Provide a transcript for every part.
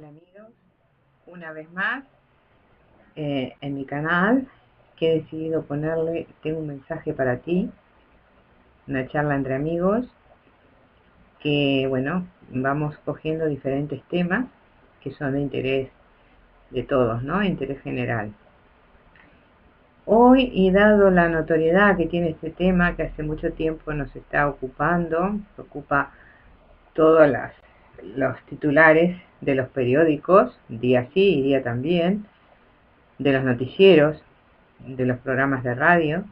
Hola amigos, una vez más en mi canal que he decidido ponerle tengo un mensaje para ti, una charla entre amigos que bueno, vamos cogiendo diferentes temas que son de interés de todos, ¿no? Interés general. Hoy, y dado la notoriedad que tiene este tema que hace mucho tiempo nos está ocupando, ocupa todos los titulares de los periódicos, día sí y día también, de los noticieros, de los programas de radio,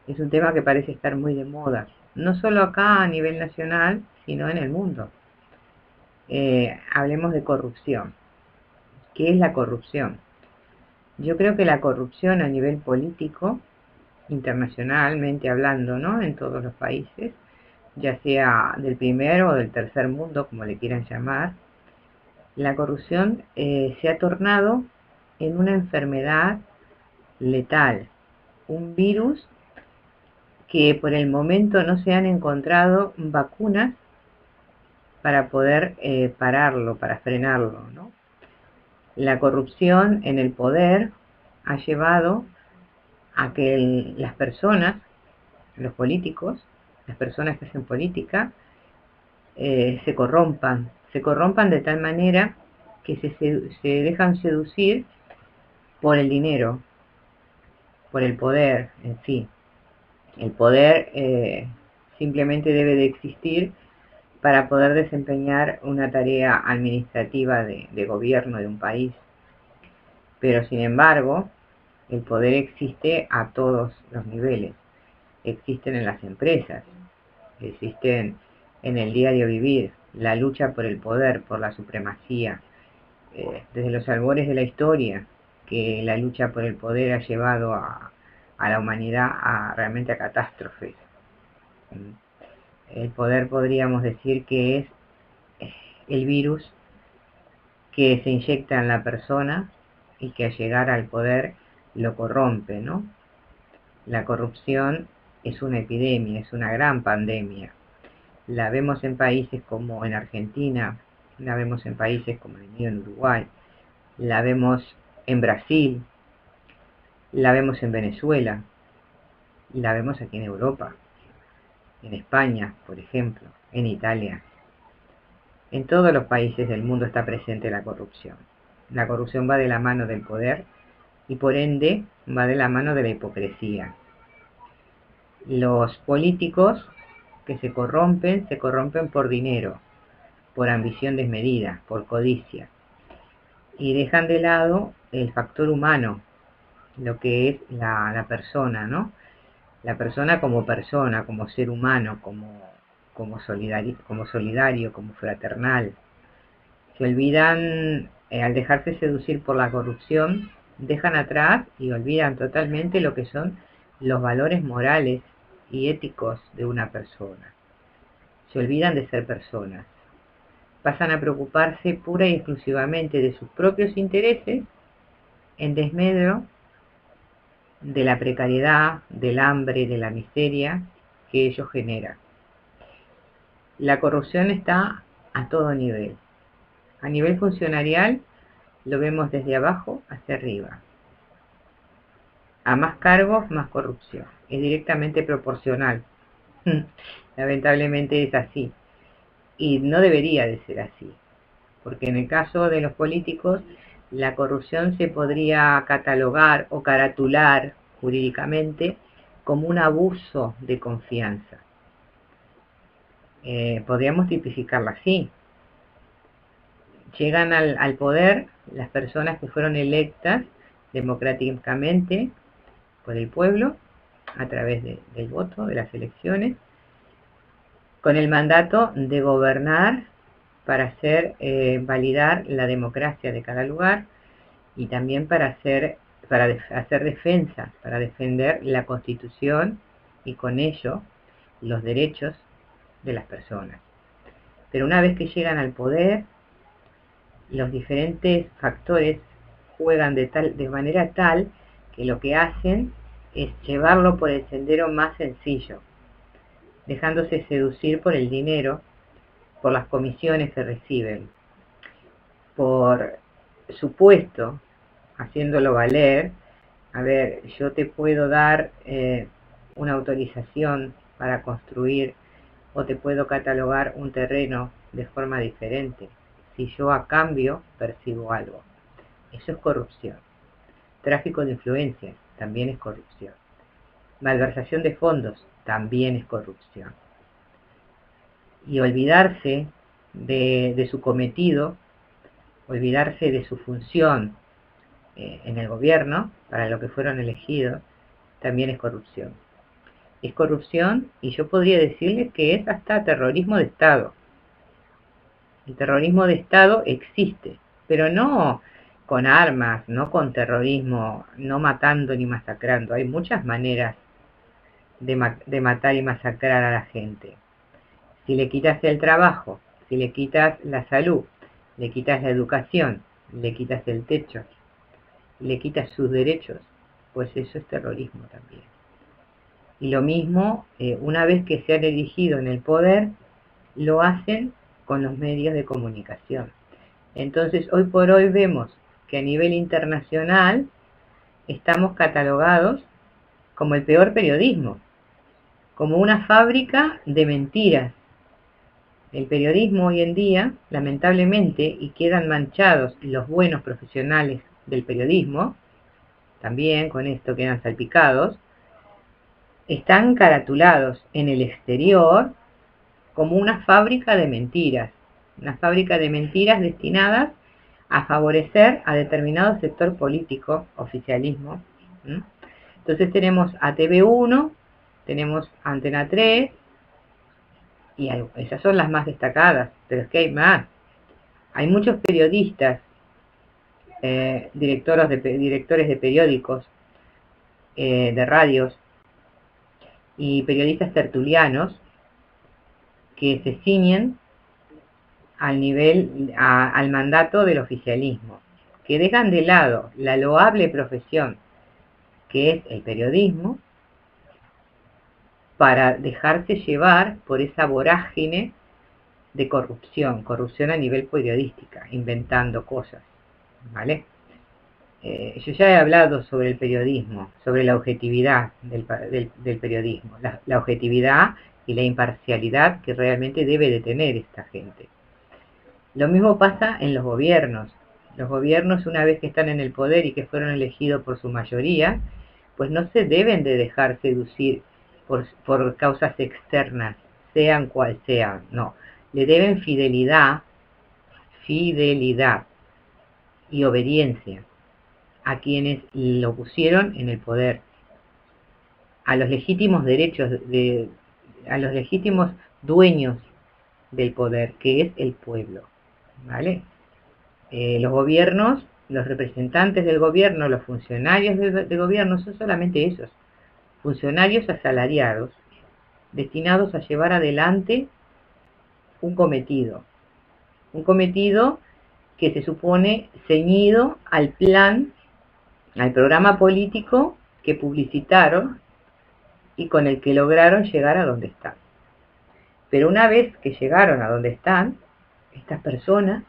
es un tema que parece estar muy de moda, no solo acá a nivel nacional, sino en el mundo. Hablemos de corrupción. ¿Qué es la corrupción? Yo creo que la corrupción a nivel político, internacionalmente hablando, ¿no? En todos los países, ya sea del primer o del tercer mundo, como le quieran llamar, la corrupción se ha tornado en una enfermedad letal, un virus que por el momento no se han encontrado vacunas para poder pararlo, para frenarlo, ¿no? La corrupción en el poder ha llevado a que las personas, los políticos, las personas que hacen política, se corrompan de tal manera que se dejan seducir por el dinero, por el poder en sí. El poder simplemente debe de existir para poder desempeñar una tarea administrativa de gobierno de un país. Pero sin embargo, el poder existe a todos los niveles. Existen en las empresas, existen en el diario vivir, la lucha por el poder, por la supremacía, desde los albores de la historia, que la lucha por el poder ha llevado a la humanidad realmente a catástrofes. El poder podríamos decir que es el virus que se inyecta en la persona y que al llegar al poder lo corrompe, ¿no? La corrupción es una epidemia, es una gran pandemia. La vemos en países como en Argentina, la vemos en países como el mío en Uruguay, la vemos en Brasil, la vemos en Venezuela, la vemos aquí en Europa, en España, por ejemplo, en Italia. En todos los países del mundo está presente la corrupción. La corrupción va de la mano del poder y por ende va de la mano de la hipocresía. Los políticos que se corrompen por dinero, por ambición desmedida, por codicia, y dejan de lado el factor humano, lo que es la persona, ¿no? La persona, como ser humano, como solidario, como fraternal. Se olvidan, al dejarse seducir por la corrupción, dejan atrás y olvidan totalmente lo que son los valores morales y éticos de una persona. Se olvidan de ser personas. Pasan a preocuparse pura y exclusivamente de sus propios intereses en desmedro de la precariedad, del hambre, de la miseria que ello genera. La corrupción está a todo nivel. A nivel funcionarial lo vemos desde abajo hacia arriba. A más cargos, más corrupción. Es directamente proporcional. Lamentablemente es así. Y no debería de ser así. Porque en el caso de los políticos, la corrupción se podría catalogar o caratular jurídicamente como un abuso de confianza. Podríamos tipificarla así. Llegan al poder las personas que fueron electas democráticamente por el pueblo a través del voto, de las elecciones, con el mandato de gobernar para hacer validar la democracia de cada lugar y también para hacer defensa, para defender la Constitución y con ello los derechos de las personas. Pero una vez que llegan al poder, los diferentes factores juegan de manera tal que lo que hacen es llevarlo por el sendero más sencillo, dejándose seducir por el dinero, por las comisiones que reciben. por supuesto, haciéndolo valer. A ver, yo te puedo dar una autorización para construir o te puedo catalogar un terreno de forma diferente si yo a cambio percibo algo. Eso es corrupción. Tráfico de influencias también es corrupción. Malversación de fondos también es corrupción. Y olvidarse de su cometido, olvidarse de su función en el gobierno, para lo que fueron elegidos, también es corrupción. Es corrupción, y yo podría decirles que es hasta terrorismo de Estado. El terrorismo de Estado existe, pero no con armas, no con terrorismo, no matando ni masacrando. Hay muchas maneras de matar y masacrar a la gente. Si le quitas el trabajo, si le quitas la salud, le quitas la educación, le quitas el techo, le quitas sus derechos, pues eso es terrorismo también. Y lo mismo, una vez que se han erigido en el poder, lo hacen con los medios de comunicación. Entonces, hoy por hoy vemos que a nivel internacional estamos catalogados como el peor periodismo, como una fábrica de mentiras. El periodismo hoy en día, lamentablemente, y quedan manchados los buenos profesionales del periodismo, también con esto quedan salpicados, están caratulados en el exterior como una fábrica de mentiras destinadas a favorecer a determinado sector político, oficialismo. Entonces tenemos a TV1, tenemos Antena 3, y esas son las más destacadas, pero es que hay más. Hay muchos periodistas, directores de periódicos, de radios, y periodistas tertulianos que se ciñen al mandato del oficialismo, que dejan de lado la loable profesión que es el periodismo para dejarse llevar por esa vorágine de corrupción a nivel periodística, inventando cosas, ¿vale? Yo ya he hablado sobre el periodismo, sobre la objetividad del periodismo, la objetividad y la imparcialidad que realmente debe de tener esta gente. Lo mismo pasa en los gobiernos. Los gobiernos, una vez que están en el poder y que fueron elegidos por su mayoría, pues no se deben de dejar seducir por causas externas, sean cual sean, no. Le deben fidelidad y obediencia a quienes lo pusieron en el poder, a los legítimos a los legítimos dueños del poder, que es el pueblo, ¿vale? Los gobiernos, los representantes del gobierno, los funcionarios del gobierno son solamente esos, funcionarios asalariados, destinados a llevar adelante un cometido que se supone ceñido al plan, al programa político que publicitaron y con el que lograron llegar a donde están. Pero una vez que llegaron a donde están, estas personas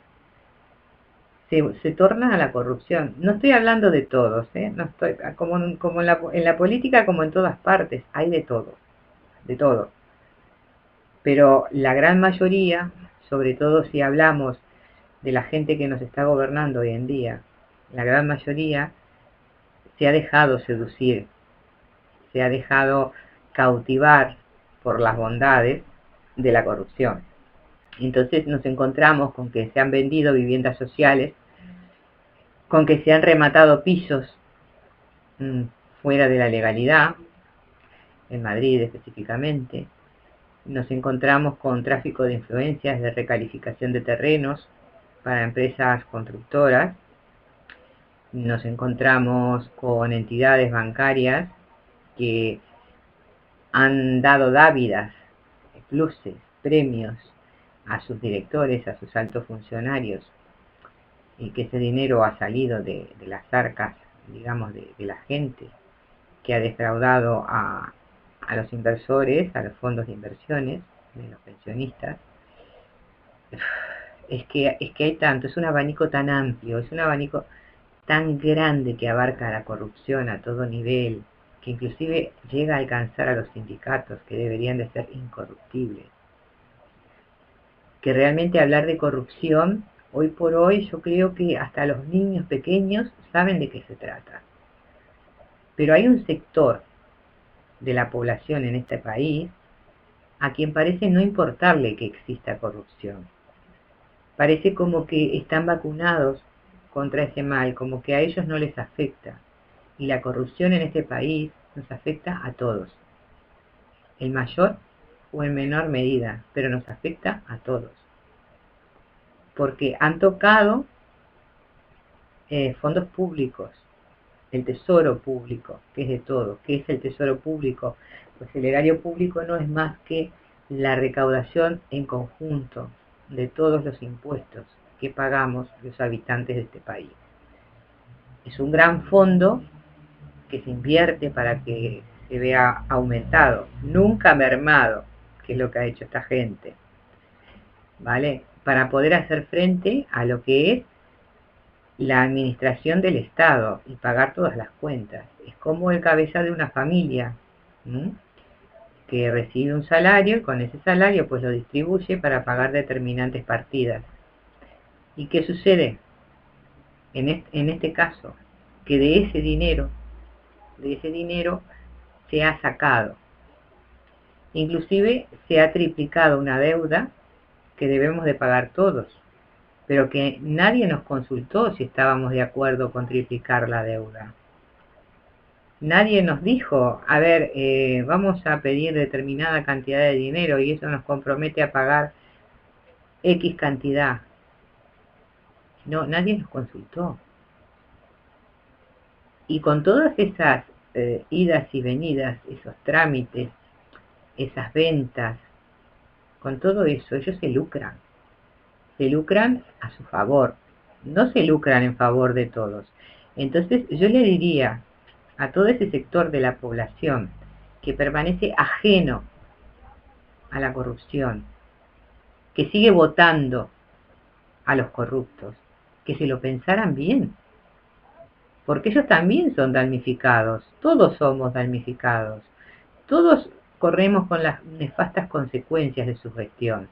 se tornan a la corrupción. No estoy hablando de todos, no estoy, como en la política, como en todas partes, hay de todo, de todo. Pero la gran mayoría, sobre todo si hablamos de la gente que nos está gobernando hoy en día, la gran mayoría se ha dejado seducir, se ha dejado cautivar por las bondades de la corrupción. Entonces nos encontramos con que se han vendido viviendas sociales, con que se han rematado pisos fuera de la legalidad, en Madrid específicamente. Nos encontramos con tráfico de influencias, de recalificación de terrenos para empresas constructoras. Nos encontramos con entidades bancarias que han dado dávidas, pluses, premios a sus directores, a sus altos funcionarios, y que ese dinero ha salido de las arcas, digamos, de la gente que ha defraudado a los inversores, a los fondos de inversiones, de los pensionistas. Es que hay tanto, es un abanico tan amplio, es un abanico tan grande que abarca la corrupción a todo nivel, que inclusive llega a alcanzar a los sindicatos que deberían de ser incorruptibles. Que realmente hablar de corrupción, hoy por hoy, yo creo que hasta los niños pequeños saben de qué se trata. Pero hay un sector de la población en este país a quien parece no importarle que exista corrupción. Parece como que están vacunados contra ese mal, como que a ellos no les afecta. Y la corrupción en este país nos afecta a todos, en mayor o en menor medida, pero nos afecta a todos. Porque han tocado fondos públicos, el tesoro público, que es de todo. ¿Qué es el tesoro público? Pues el erario público no es más que la recaudación en conjunto de todos los impuestos que pagamos los habitantes de este país. Es un gran fondo que se invierte para que se vea aumentado, nunca mermado, que es lo que ha hecho esta gente, ¿vale? Para poder hacer frente a lo que es la administración del Estado y pagar todas las cuentas. Es como el cabeza de una familia, ¿m? Que recibe un salario y con ese salario pues lo distribuye para pagar determinantes partidas. ¿Y qué sucede? En este caso, que de ese dinero se ha sacado. Inclusive se ha triplicado una deuda que debemos de pagar todos, pero que nadie nos consultó si estábamos de acuerdo con triplicar la deuda. Nadie nos dijo, a ver, vamos a pedir determinada cantidad de dinero y eso nos compromete a pagar X cantidad. No, nadie nos consultó. Y con todas esas idas y venidas, esos trámites, esas ventas, con todo eso, ellos se lucran. Se lucran a su favor, no se lucran en favor de todos. Entonces yo le diría a todo ese sector de la población que permanece ajeno a la corrupción, que sigue votando a los corruptos, que se lo pensaran bien, porque ellos también son damnificados, todos somos damnificados, todos corremos con las nefastas consecuencias de su gestión.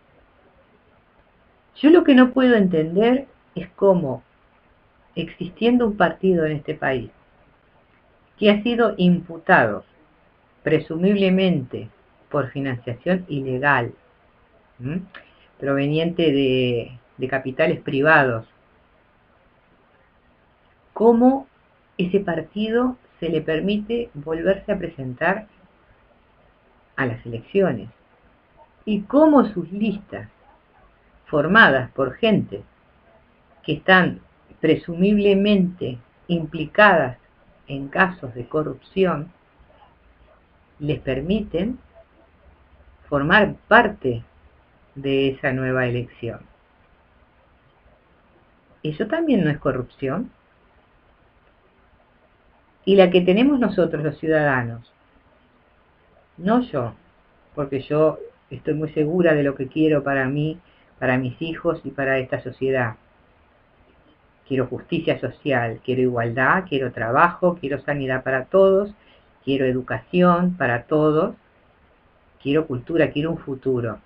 Yo lo que no puedo entender es cómo, existiendo un partido en este país que ha sido imputado, presumiblemente por financiación ilegal, ¿m? Proveniente de capitales privados, cómo ese partido se le permite volverse a presentar a las elecciones y cómo sus listas, formadas por gente que están presumiblemente implicadas en casos de corrupción, les permiten formar parte de esa nueva elección. ¿Eso también no es corrupción? Y la que tenemos nosotros los ciudadanos, no yo, porque yo estoy muy segura de lo que quiero para mí, para mis hijos y para esta sociedad. Quiero justicia social, quiero igualdad, quiero trabajo, quiero sanidad para todos, quiero educación para todos, quiero cultura, quiero un futuro,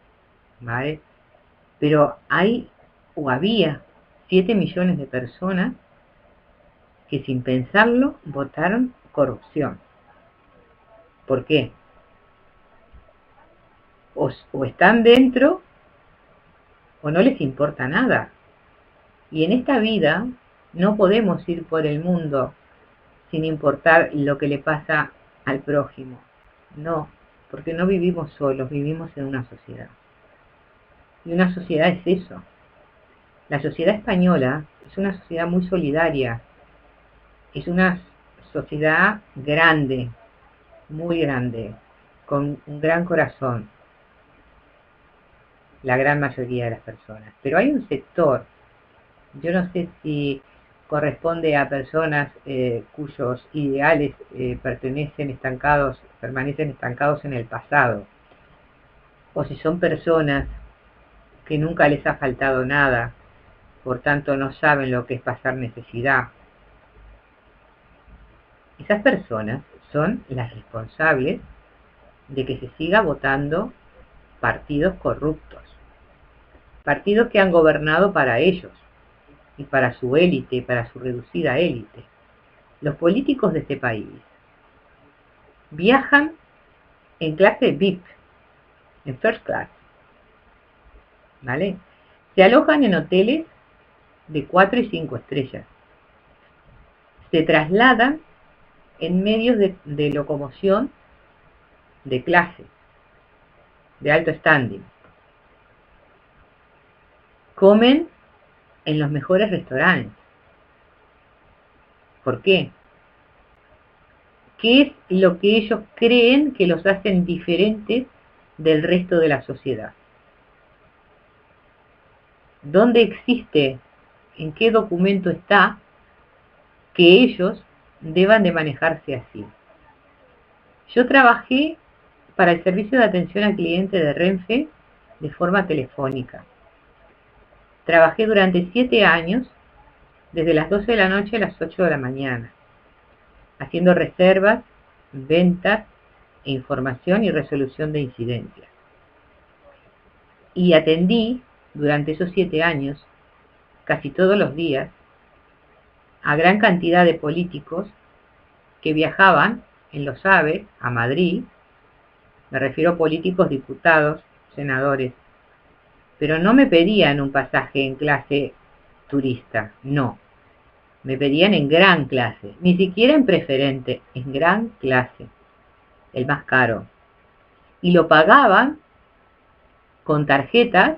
¿vale? Pero hay o había 7 millones de personas que sin pensarlo votaron corrupción. ¿Por qué? O están dentro o no les importa nada. Y en esta vida no podemos ir por el mundo sin importar lo que le pasa al prójimo. No, porque no vivimos solos, vivimos en una sociedad. Y una sociedad es eso. La sociedad española es una sociedad muy solidaria, es una sociedad grande, muy grande, con un gran corazón, la gran mayoría de las personas. Pero hay un sector, yo no sé si corresponde a personas cuyos ideales permanecen estancados en el pasado, o si son personas que nunca les ha faltado nada, por tanto no saben lo que es pasar necesidad. Esas personas son las responsables de que se siga votando partidos corruptos, partidos que han gobernado para ellos y para su élite, para su reducida élite. Los políticos de este país viajan en clase VIP, en first class, ¿vale? Se alojan en hoteles de 4 y 5 estrellas. Se trasladan en medios de locomoción de clase, de alto standing. Comen en los mejores restaurantes. ¿Por qué? ¿Qué es lo que ellos creen que los hacen diferentes del resto de la sociedad? ¿Dónde existe, en qué documento está que ellos deban de manejarse así? Yo trabajé para el servicio de atención al cliente de Renfe de forma telefónica. Trabajé durante 7 años, desde las 12 de la noche a las 8 de la mañana, haciendo reservas, ventas, e información y resolución de incidencias. Y atendí durante esos 7 años, casi todos los días, a gran cantidad de políticos que viajaban en los AVE a Madrid. Me refiero a políticos, diputados, senadores, pero no me pedían un pasaje en clase turista, no. Me pedían en gran clase, ni siquiera en preferente, en gran clase, el más caro. Y lo pagaban con tarjetas,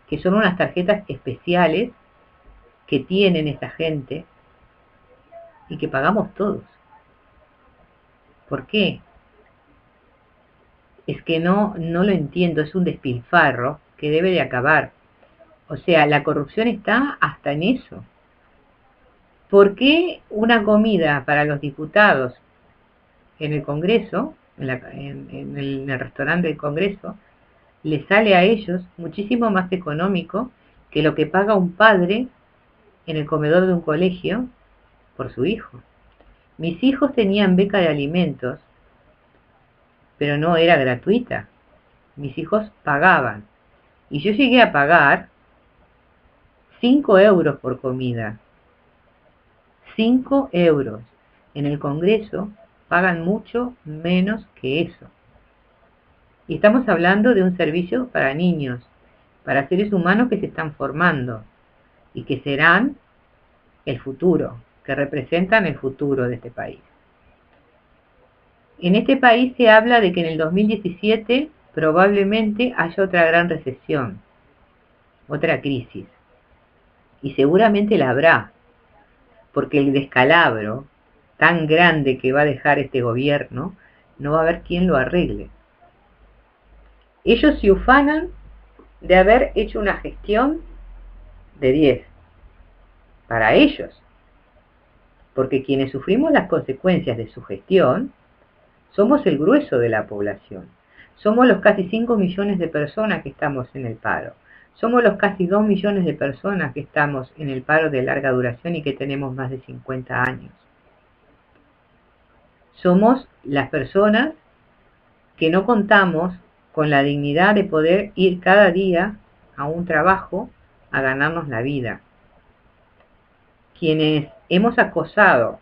que son unas tarjetas especiales que tienen esta gente y que pagamos todos. ¿Por qué? Es que no lo entiendo, es un despilfarro que debe de acabar. O sea, la corrupción está hasta en eso. ¿Por qué una comida para los diputados en el Congreso, en el restaurante del Congreso, les sale a ellos muchísimo más económico que lo que paga un padre en el comedor de un colegio por su hijo? Mis hijos tenían beca de alimentos, pero no era gratuita. Mis hijos pagaban. Y yo llegué a pagar 5 euros por comida. 5 euros. En el Congreso pagan mucho menos que eso. Y estamos hablando de un servicio para niños, para seres humanos que se están formando y que serán el futuro, que representan el futuro de este país. En este país se habla de que en el 2017 probablemente haya otra gran recesión, otra crisis. Y seguramente la habrá, porque el descalabro tan grande que va a dejar este gobierno, no va a haber quien lo arregle. Ellos se ufanan de haber hecho una gestión de 10, para ellos, porque quienes sufrimos las consecuencias de su gestión somos el grueso de la población. Somos los casi 5 millones de personas que estamos en el paro. Somos los casi 2 millones de personas que estamos en el paro de larga duración y que tenemos más de 50 años. Somos las personas que no contamos con la dignidad de poder ir cada día a un trabajo a ganarnos la vida. Quienes hemos acusado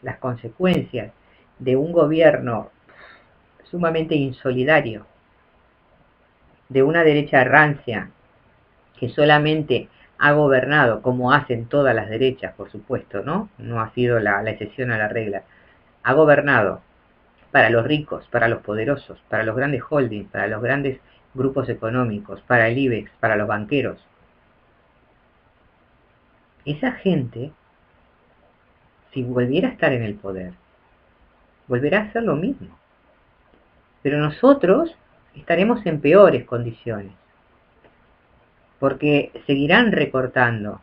las consecuencias de un gobierno sumamente insolidario, de una derecha rancia que solamente ha gobernado, como hacen todas las derechas, por supuesto, ¿no? No ha sido la excepción a la regla. Ha gobernado para los ricos, para los poderosos, para los grandes holdings, para los grandes grupos económicos, para el IBEX, para los banqueros. Esa gente, si volviera a estar en el poder, volverá a hacer lo mismo. Pero nosotros estaremos en peores condiciones, porque seguirán recortando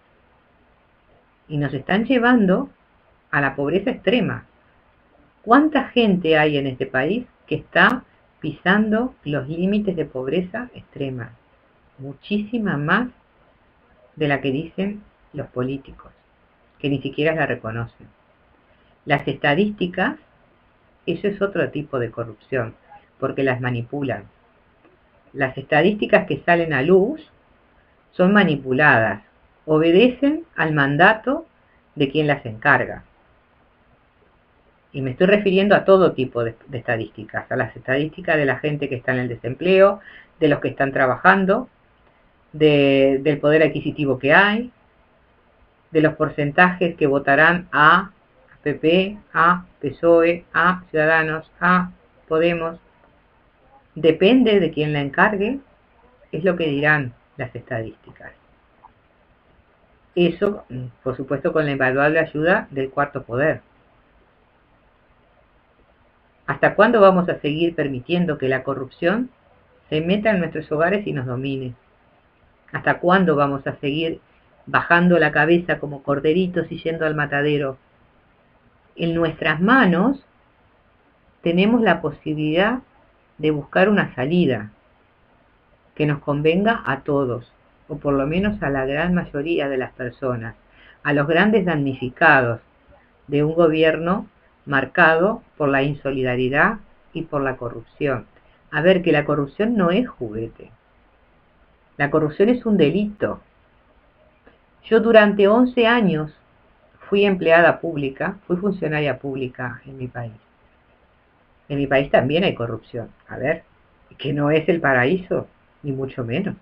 y nos están llevando a la pobreza extrema. ¿Cuánta gente hay en este país que está pisando los límites de pobreza extrema? muchísima más de la que dicen los políticos, que ni siquiera la reconocen. Las estadísticas, eso es otro tipo de corrupción, porque las manipulan. Las estadísticas que salen a luz son manipuladas, obedecen al mandato de quien las encarga. Y me estoy refiriendo a todo tipo de estadísticas, a las estadísticas de la gente que está en el desempleo, de los que están trabajando, del poder adquisitivo que hay, de los porcentajes que votarán a PP, a PSOE, a Ciudadanos, a Podemos. Depende de quien la encargue, es lo que dirán las estadísticas. Eso, por supuesto, con la invaluable ayuda del cuarto poder. ¿Hasta cuándo vamos a seguir permitiendo que la corrupción se meta en nuestros hogares y nos domine? ¿Hasta cuándo vamos a seguir bajando la cabeza como corderitos y yendo al matadero? En nuestras manos tenemos la posibilidad de buscar una salida que nos convenga a todos, o por lo menos a la gran mayoría de las personas, a los grandes damnificados de un gobierno marcado por la insolidaridad y por la corrupción. A ver, que la corrupción no es juguete. La corrupción es un delito. Yo durante 11 años fui empleada pública, fui funcionaria pública en mi país. En mi país también hay corrupción. A ver, que no es el paraíso, ni mucho menos.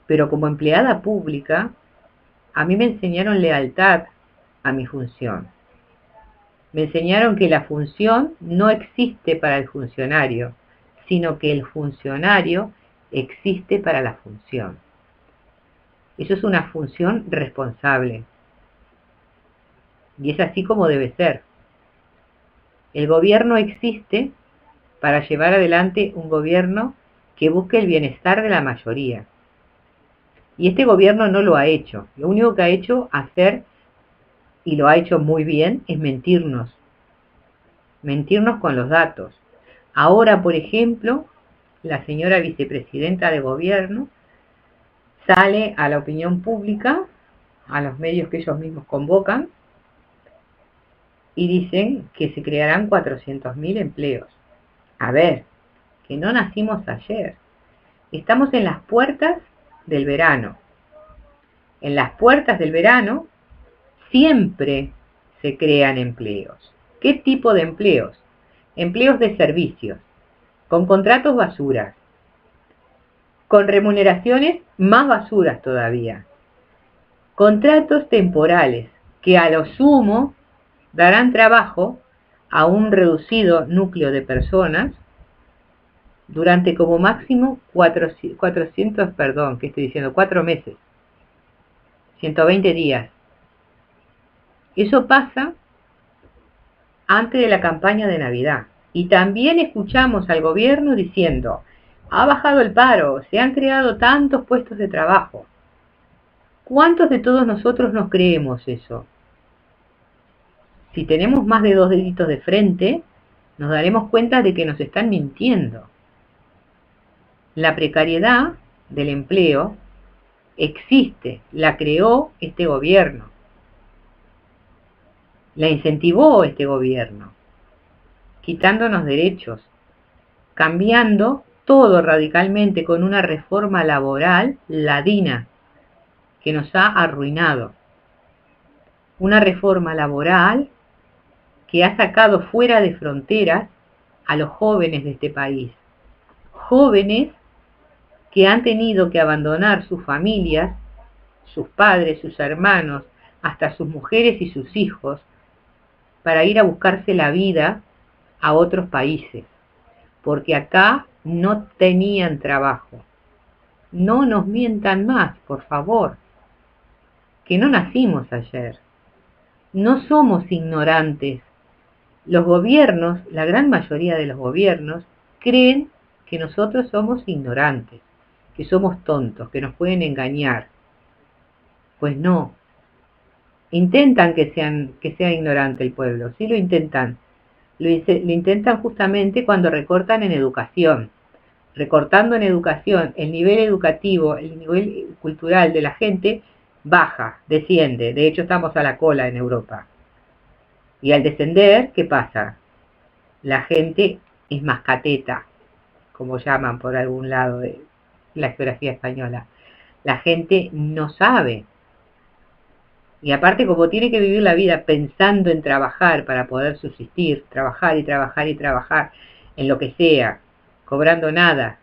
Pero como empleada pública, a mí me enseñaron lealtad a mi función. Me enseñaron que la función no existe para el funcionario, sino que el funcionario existe para la función. Eso es una función responsable. Y es así como debe ser. El gobierno existe para llevar adelante un gobierno que busque el bienestar de la mayoría. Y este gobierno no lo ha hecho. Lo único que ha hecho hacer, y lo ha hecho muy bien, es mentirnos. Mentirnos con los datos. Ahora, por ejemplo, la señora vicepresidenta de gobierno sale a la opinión pública, a los medios que ellos mismos convocan, y dicen que se crearán 400.000 empleos. A ver, que no nacimos ayer. Estamos en las puertas del verano. En las puertas del verano siempre se crean empleos. ¿Qué tipo de empleos? Empleos de servicios, con contratos basuras, con remuneraciones más basuras todavía. Contratos temporales que a lo sumo darán trabajo a un reducido núcleo de personas durante como máximo 4 meses, 120 días. Eso pasa antes de la campaña de Navidad. Y también escuchamos al gobierno diciendo, ha bajado el paro, se han creado tantos puestos de trabajo. ¿Cuántos de todos nosotros nos creemos eso? Si tenemos más de 2 deditos de frente, nos daremos cuenta de que nos están mintiendo. La precariedad del empleo existe, la creó este gobierno, la incentivó este gobierno, quitándonos derechos, cambiando todo radicalmente con una reforma laboral ladina que nos ha arruinado. Una reforma laboral que ha sacado fuera de fronteras a los jóvenes de este país. Jóvenes que han tenido que abandonar sus familias, sus padres, sus hermanos, hasta sus mujeres y sus hijos, para ir a buscarse la vida a otros países, porque acá no tenían trabajo. No nos mientan más, por favor, que no nacimos ayer. No somos ignorantes. Los gobiernos, la gran mayoría de los gobiernos, creen que nosotros somos ignorantes, que somos tontos, que nos pueden engañar. Pues no. Intentan que sea ignorante el pueblo, sí lo intentan. Lo intentan justamente cuando recortan en educación. recortando en educación, el nivel educativo, el nivel cultural de la gente baja, desciende. De hecho, estamos a la cola en Europa. Y al descender, ¿qué pasa? La gente es más cateta, como llaman por algún lado de la geografía española. La gente no sabe. Y aparte, como tiene que vivir la vida pensando en trabajar para poder subsistir, trabajar y trabajar y trabajar en lo que sea, cobrando nada,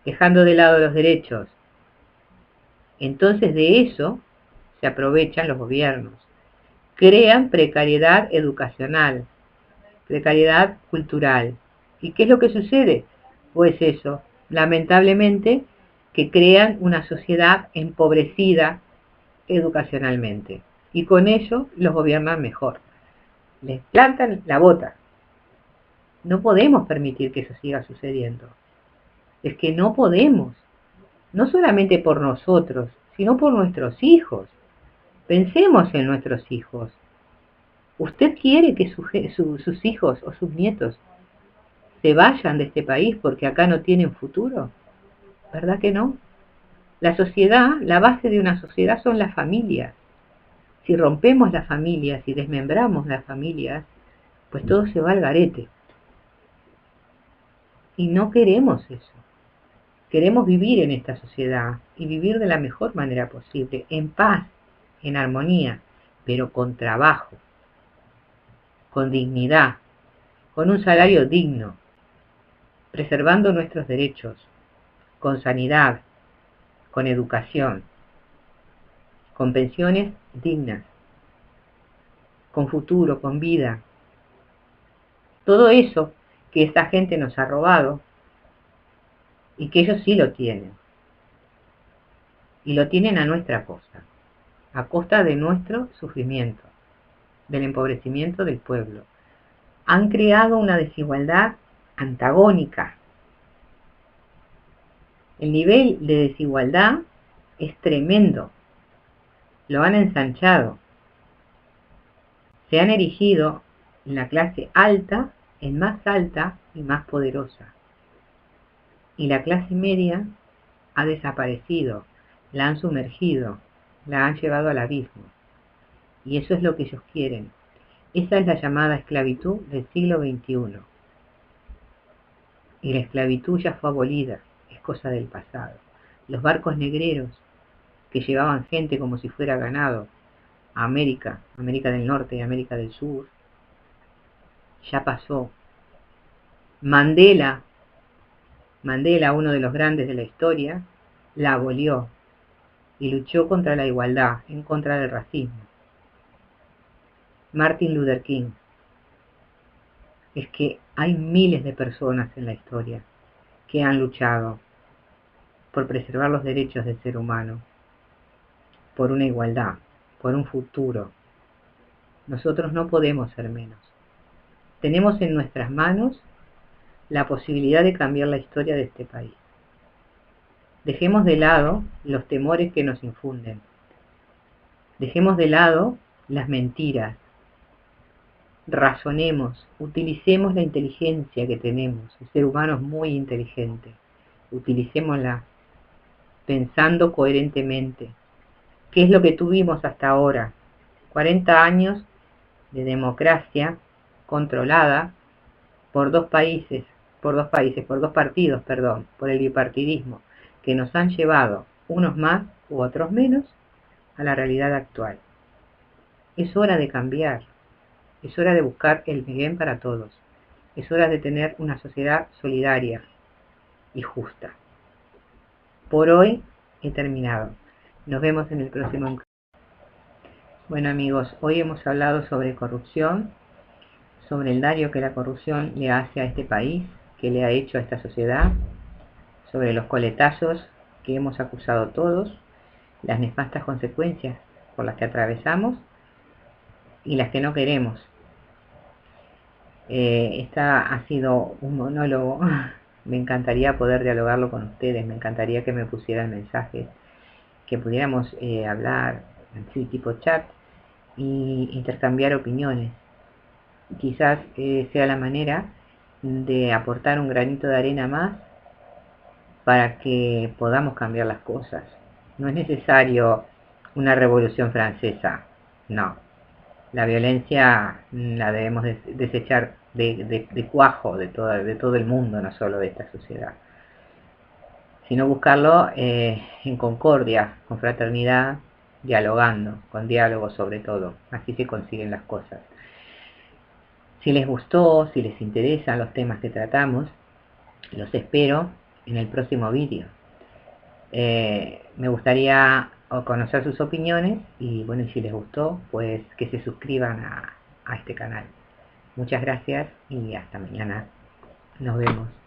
dejando de lado los derechos, entonces de eso se aprovechan los gobiernos. Crean precariedad educacional, precariedad cultural. ¿Y qué es lo que sucede? Pues eso, lamentablemente, que crean una sociedad empobrecida educacionalmente. Y con ello los gobiernan mejor. Les plantan la bota. No podemos permitir que eso siga sucediendo. Es que no podemos. No solamente por nosotros, sino por nuestros hijos. Pensemos en nuestros hijos. ¿Usted quiere que sus hijos o sus nietos se vayan de este país porque acá no tienen futuro? ¿Verdad que no? La sociedad, la base de una sociedad son las familias. Si rompemos las familias y desmembramos las familias, pues todo se va al garete. Y no queremos eso. Queremos vivir en esta sociedad y vivir de la mejor manera posible, en paz, en armonía, pero con trabajo, con dignidad, con un salario digno, preservando nuestros derechos, con sanidad, con educación, con pensiones dignas, con futuro, con vida. Todo eso que esta gente nos ha robado y que ellos sí lo tienen. Y lo tienen a nuestra costa de nuestro sufrimiento, del empobrecimiento del pueblo. Han creado una desigualdad antagónica. El nivel de desigualdad es tremendo. Lo han ensanchado. Se han erigido la clase alta en más alta y más poderosa. Y la clase media ha desaparecido, la han sumergido, la han llevado al abismo. Y eso es lo que ellos quieren. Esa es la llamada esclavitud del siglo XXI. Y la esclavitud ya fue abolida, es cosa del pasado. Los barcos negreros que llevaban gente como si fuera ganado a América, América del Norte y América del Sur, ya pasó. Mandela, uno de los grandes de la historia, la abolió y luchó contra la igualdad, en contra del racismo. Martin Luther King. Es que hay miles de personas en la historia que han luchado por preservar los derechos del ser humano, por una igualdad, por un futuro. Nosotros no podemos ser menos. Tenemos en nuestras manos la posibilidad de cambiar la historia de este país. Dejemos de lado los temores que nos infunden. Dejemos de lado las mentiras. Razonemos, utilicemos la inteligencia que tenemos. El ser humano es muy inteligente. Utilicémosla pensando coherentemente. ¿Qué es lo que tuvimos hasta ahora? 40 años de democracia controlada por dos partidos, por el bipartidismo, que nos han llevado, unos más u otros menos, a la realidad actual. Es hora de cambiar, es hora de buscar el bien para todos, es hora de tener una sociedad solidaria y justa. Por hoy he terminado. Nos vemos en el próximo encuentro. Bueno amigos, hoy hemos hablado sobre corrupción, sobre el daño que la corrupción le hace a este país, que le ha hecho a esta sociedad, sobre los coletazos que hemos acusado todos, las nefastas consecuencias por las que atravesamos y las que no queremos. Esta ha sido un monólogo. Me encantaría poder dialogarlo con ustedes, me encantaría que me pusieran mensajes, que pudiéramos hablar así tipo chat y intercambiar opiniones. Quizás sea la manera de aportar un granito de arena más para que podamos cambiar las cosas. No es necesario una revolución francesa, no. La violencia la debemos desechar de cuajo de todo el mundo, no solo de esta sociedad, sino buscarlo en concordia, con fraternidad, dialogando, con diálogo sobre todo. Así se consiguen las cosas. Si les gustó, si les interesan los temas que tratamos, los espero en el próximo vídeo. Me gustaría conocer sus opiniones y bueno, si les gustó, pues que se suscriban a este canal. Muchas gracias y hasta mañana. Nos vemos.